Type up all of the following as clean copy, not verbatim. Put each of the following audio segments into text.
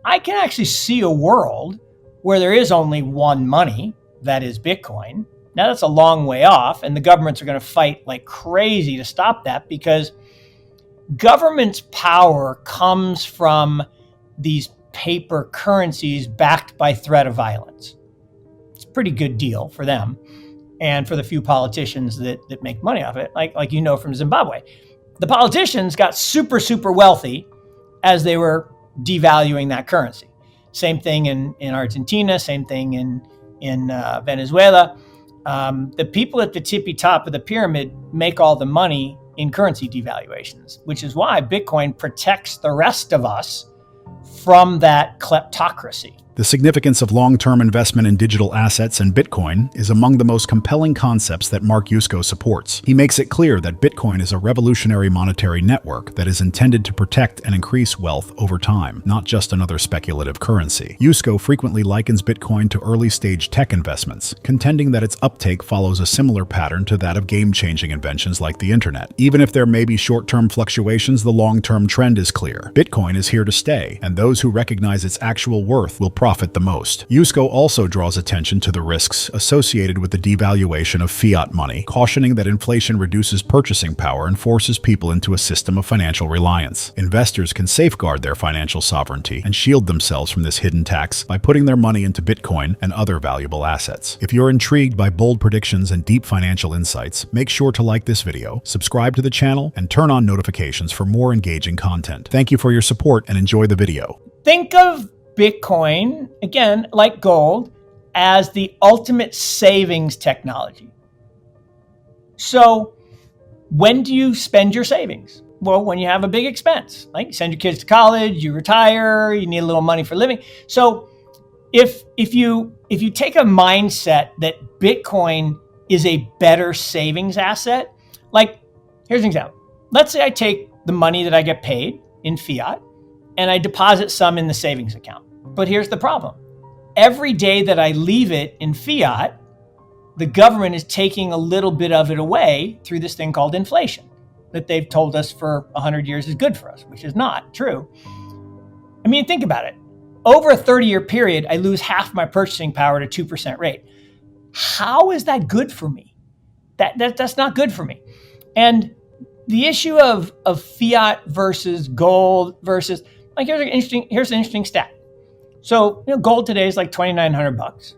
I can actually see a world where there is only one money, that is Bitcoin. Now that's a long way off, and the governments are going to fight like crazy to stop that, because government's power comes from these paper currencies backed by threat of violence. It's a pretty good deal for them and for the few politicians that make money off it, like you know from Zimbabwe. The politicians got super, super wealthy as they were devaluing that currency. Same thing in Argentina, same thing in Venezuela. The people at the tippy top of the pyramid make all the money in currency devaluations, which is why Bitcoin protects the rest of us from that kleptocracy. The significance of long-term investment in digital assets and Bitcoin is among the most compelling concepts that Mark Yusko supports. He makes it clear that Bitcoin is a revolutionary monetary network that is intended to protect and increase wealth over time, not just another speculative currency. Yusko frequently likens Bitcoin to early-stage tech investments, contending that its uptake follows a similar pattern to that of game-changing inventions like the internet. Even if there may be short-term fluctuations, the long-term trend is clear. Bitcoin is here to stay, and those who recognize its actual worth will profit the most. Yusko also draws attention to the risks associated with the devaluation of fiat money, cautioning that inflation reduces purchasing power and forces people into a system of financial reliance. Investors can safeguard their financial sovereignty and shield themselves from this hidden tax by putting their money into Bitcoin and other valuable assets. If you're intrigued by bold predictions and deep financial insights, make sure to like this video, subscribe to the channel, and turn on notifications for more engaging content. Thank you for your support and enjoy the video. Think of Bitcoin, again, like gold, as the ultimate savings technology. So when do you spend your savings? Well, when you have a big expense, like you send your kids to college, you retire, you need a little money for living. So if you take a mindset that Bitcoin is a better savings asset, like here's an example. Let's say I take the money that I get paid in fiat and I deposit some in the savings account. But here's the problem. Every day that I leave it in fiat, the government is taking a little bit of it away through this thing called inflation that they've told us for 100 years is good for us, which is not true. I mean, think about it. Over a 30-year period, I lose half my purchasing power at a 2% rate. How is that good for me? That's not good for me. And the issue of fiat versus gold versus, like, here's an interesting stat. So, gold today is like $2,900.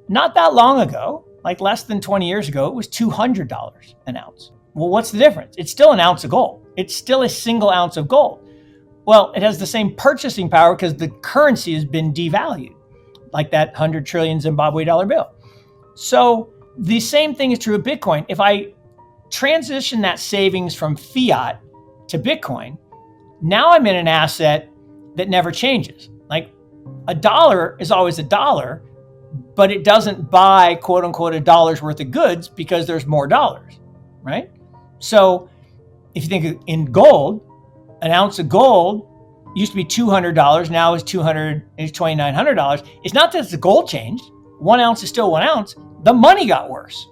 Not that long ago, like less than 20 years ago, it was $200 an ounce. Well, what's the difference? It's still an ounce of gold. It's still a single ounce of gold. Well, it has the same purchasing power because the currency has been devalued, like that 100 trillion Zimbabwe dollar bill. So the same thing is true of Bitcoin. If I transition that savings from fiat to Bitcoin, now I'm in an asset that never changes. Like a dollar is always a dollar, but it doesn't buy quote unquote a dollar's worth of goods because there's more dollars, right? So if you think in gold, an ounce of gold used to be $200, now is $2,900. It's not that the gold changed. 1 ounce is still 1 ounce. The money got worse.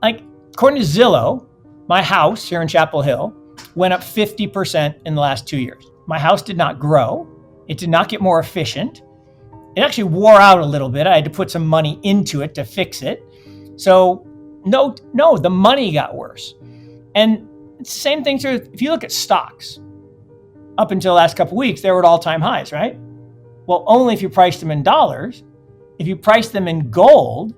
Like according to Zillow, my house here in Chapel Hill went up 50% in the last 2 years. My house did not grow. It did not get more efficient. It actually wore out a little bit. I had to put some money into it to fix it. So no, the money got worse. And it's the same thing true if you look at stocks. Up until the last couple of weeks, they were at all-time highs, right? Well, only if you priced them in dollars. If you priced them in gold,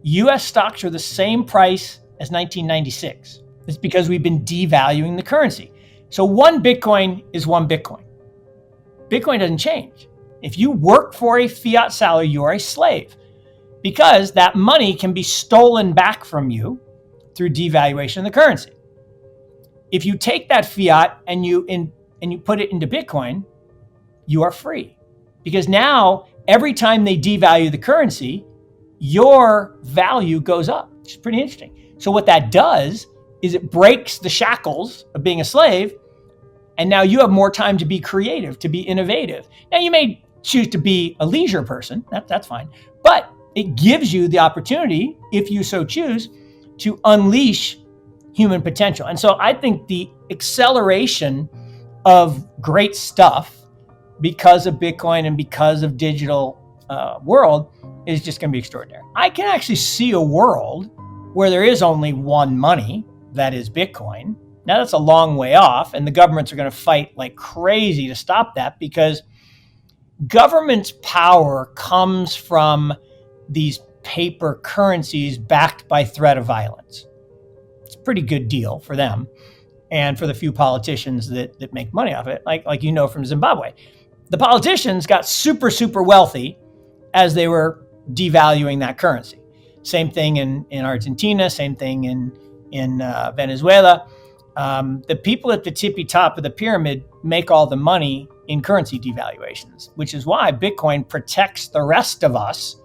US stocks are the same price as 1996. It's because we've been devaluing the currency. So 1 Bitcoin is 1 Bitcoin. Bitcoin doesn't change. If you work for a fiat salary, you are a slave because that money can be stolen back from you through devaluation of the currency. If you take that fiat and you put it into Bitcoin, you are free because now every time they devalue the currency, your value goes up. It's pretty interesting. So what that does is it breaks the shackles of being a slave. And now you have more time to be creative, to be innovative. Now you may choose to be a leisure person, that's fine. But it gives you the opportunity, if you so choose, to unleash human potential. And so I think the acceleration of great stuff because of Bitcoin and because of digital world is just going to be extraordinary. I can actually see a world where there is only one money, that is Bitcoin. Now that's a long way off, and the governments are going to fight like crazy to stop that, because government's power comes from these paper currencies backed by threat of violence. It's a pretty good deal for them and for the few politicians that make money off it, like you know from Zimbabwe. The politicians got super, super wealthy as they were devaluing that currency. Same thing in Argentina, same thing in Venezuela. The people at the tippy top of the pyramid make all the money in currency devaluations, which is why Bitcoin protects the rest of us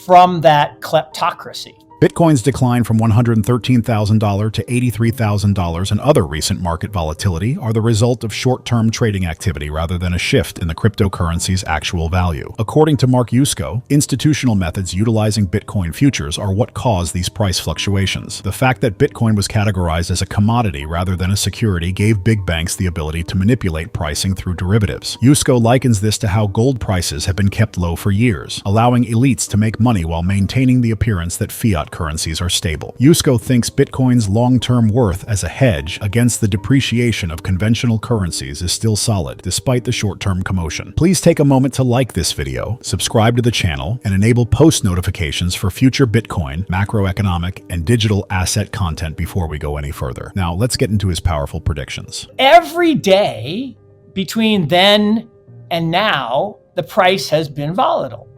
from that kleptocracy. Bitcoin's decline from $113,000 to $83,000 and other recent market volatility are the result of short-term trading activity rather than a shift in the cryptocurrency's actual value. According to Mark Yusko, institutional methods utilizing Bitcoin futures are what cause these price fluctuations. The fact that Bitcoin was categorized as a commodity rather than a security gave big banks the ability to manipulate pricing through derivatives. Yusko likens this to how gold prices have been kept low for years, allowing elites to make money while maintaining the appearance that fiat currencies are stable. Yusko thinks Bitcoin's long-term worth as a hedge against the depreciation of conventional currencies is still solid, despite the short-term commotion. Please take a moment to like this video, subscribe to the channel, and enable post notifications for future Bitcoin, macroeconomic, and digital asset content before we go any further. Now, let's get into his powerful predictions. Every day between then and now, the price has been volatile.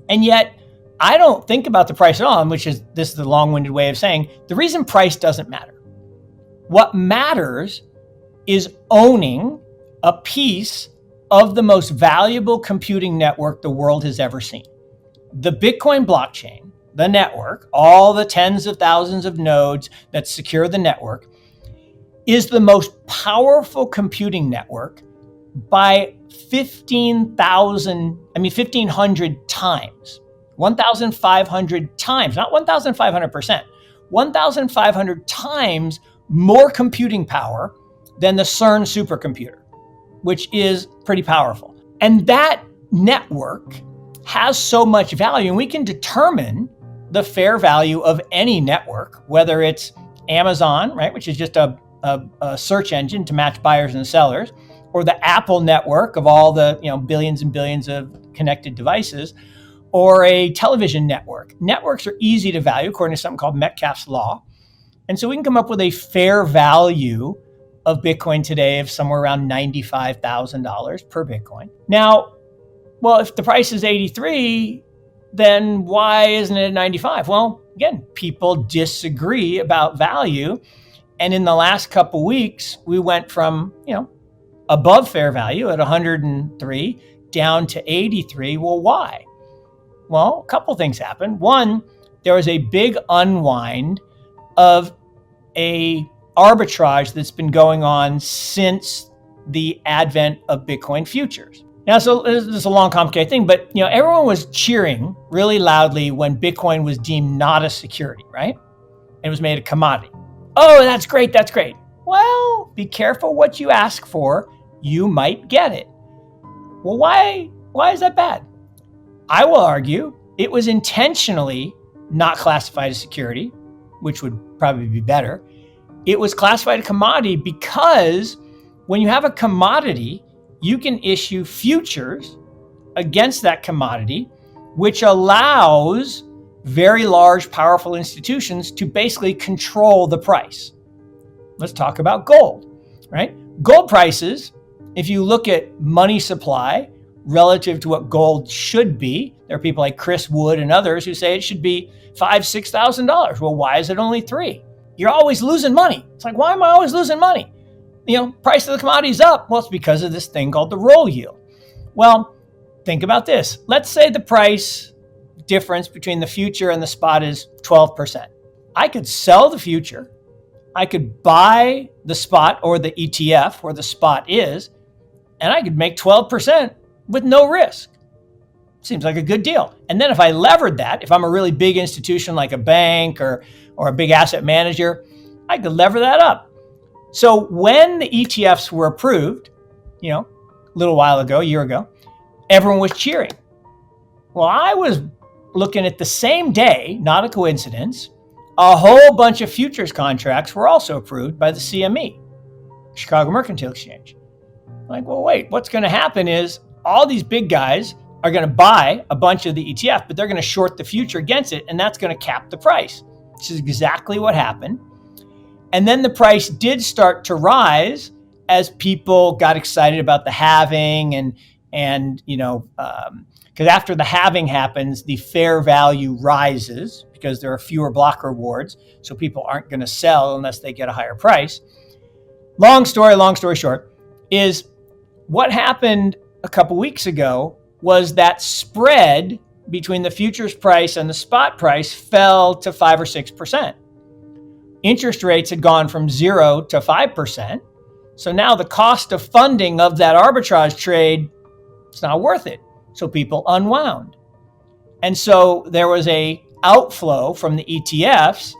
And yet, I don't think about the price at all, this is the long-winded way of saying the reason price doesn't matter. What matters is owning a piece of the most valuable computing network the world has ever seen. The Bitcoin blockchain, the network, all the tens of thousands of nodes that secure the network, is the most powerful computing network by 1,500 times. 1,500 times, not 1,500%, 1,500 times more computing power than the CERN supercomputer, which is pretty powerful. And that network has so much value, and we can determine the fair value of any network, whether it's Amazon, right, which is just a search engine to match buyers and sellers, or the Apple network of all the billions and billions of connected devices, or a television network. Networks are easy to value according to something called Metcalfe's law. And so we can come up with a fair value of Bitcoin today of somewhere around $95,000 per Bitcoin. Now, well, if the price is 83, then why isn't it at 95? Well, again, people disagree about value. And in the last couple weeks, we went from, above fair value at 103 down to 83. Well, why? Well, a couple things happened. One, there was a big unwind of a arbitrage that's been going on since the advent of Bitcoin futures. Now, so this is a long, complicated thing, but everyone was cheering really loudly when Bitcoin was deemed not a security, right? And it was made a commodity. Oh, that's great, that's great. Well, be careful what you ask for. You might get it. Well, why is that bad? I will argue it was intentionally not classified as security, which would probably be better. It was classified a commodity because when you have a commodity, you can issue futures against that commodity, which allows very large, powerful institutions to basically control the price. Let's talk about gold, right? Gold prices, if you look at money supply relative to what gold should be, there are people like Chris Wood and others who say it should be $5,000, $6,000. Well, why is it only $3,000? You're always losing money. It's like, why am I always losing money? Price of the commodity is up. Well, it's because of this thing called the roll yield. Well, think about this. Let's say the price difference between the future and the spot is 12%. I could sell the future. I could buy the spot or the ETF where the spot is, and I could make 12% with no risk. Seems like a good deal. And then if I levered that, if I'm a really big institution like a bank or a big asset manager, I could lever that up. So when the ETFs were approved, little while ago, a year ago, everyone was cheering. Well, I was looking at the same day, not a coincidence, a whole bunch of futures contracts were also approved by the CME, Chicago Mercantile Exchange. Like, well, wait, what's going to happen is all these big guys are going to buy a bunch of the ETF, but they're going to short the future against it, and that's going to cap the price. This is exactly what happened. And then the price did start to rise as people got excited about the halving and because after the halving happens, the fair value rises because there are fewer block rewards. So people aren't going to sell unless they get a higher price. Long story short, is what happened a couple weeks ago was that spread between the futures price and the spot price fell to 5 or 6%. Interest rates had gone from 0 to 5%. So now the cost of funding of that arbitrage trade, it's not worth it. So people unwound. And so there was a outflow from the ETFs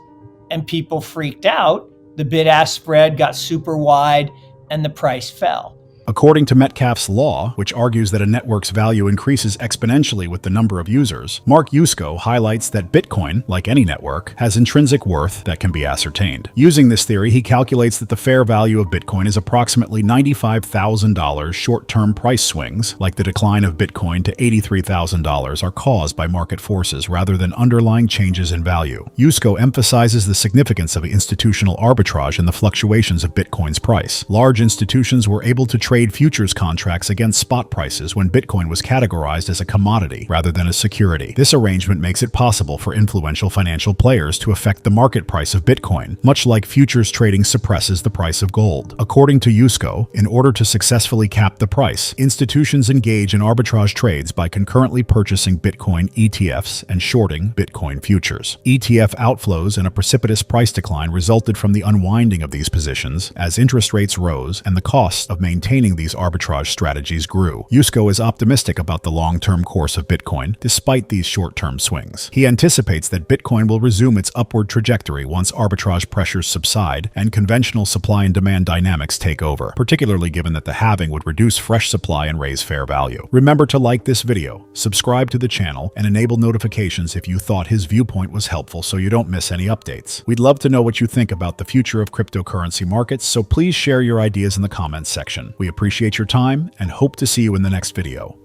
and people freaked out. The bid-ask spread got super wide and the price fell. According to Metcalfe's law, which argues that a network's value increases exponentially with the number of users, Mark Yusko highlights that Bitcoin, like any network, has intrinsic worth that can be ascertained. Using this theory, he calculates that the fair value of Bitcoin is approximately $95,000 short-term price swings, like the decline of Bitcoin to $83,000, are caused by market forces rather than underlying changes in value. Yusko emphasizes the significance of institutional arbitrage in the fluctuations of Bitcoin's price. Large institutions were able to trade futures contracts against spot prices when Bitcoin was categorized as a commodity rather than a security. This arrangement makes it possible for influential financial players to affect the market price of Bitcoin, much like futures trading suppresses the price of gold. According to Yusko, in order to successfully cap the price, institutions engage in arbitrage trades by concurrently purchasing Bitcoin ETFs and shorting Bitcoin futures. ETF outflows and a precipitous price decline resulted from the unwinding of these positions as interest rates rose and the cost of maintaining these arbitrage strategies grew. Yusko is optimistic about the long-term course of Bitcoin, despite these short-term swings. He anticipates that Bitcoin will resume its upward trajectory once arbitrage pressures subside and conventional supply and demand dynamics take over, particularly given that the halving would reduce fresh supply and raise fair value. Remember to like this video, subscribe to the channel, and enable notifications if you thought his viewpoint was helpful so you don't miss any updates. We'd love to know what you think about the future of cryptocurrency markets, so please share your ideas in the comments section. We appreciate your time and hope to see you in the next video.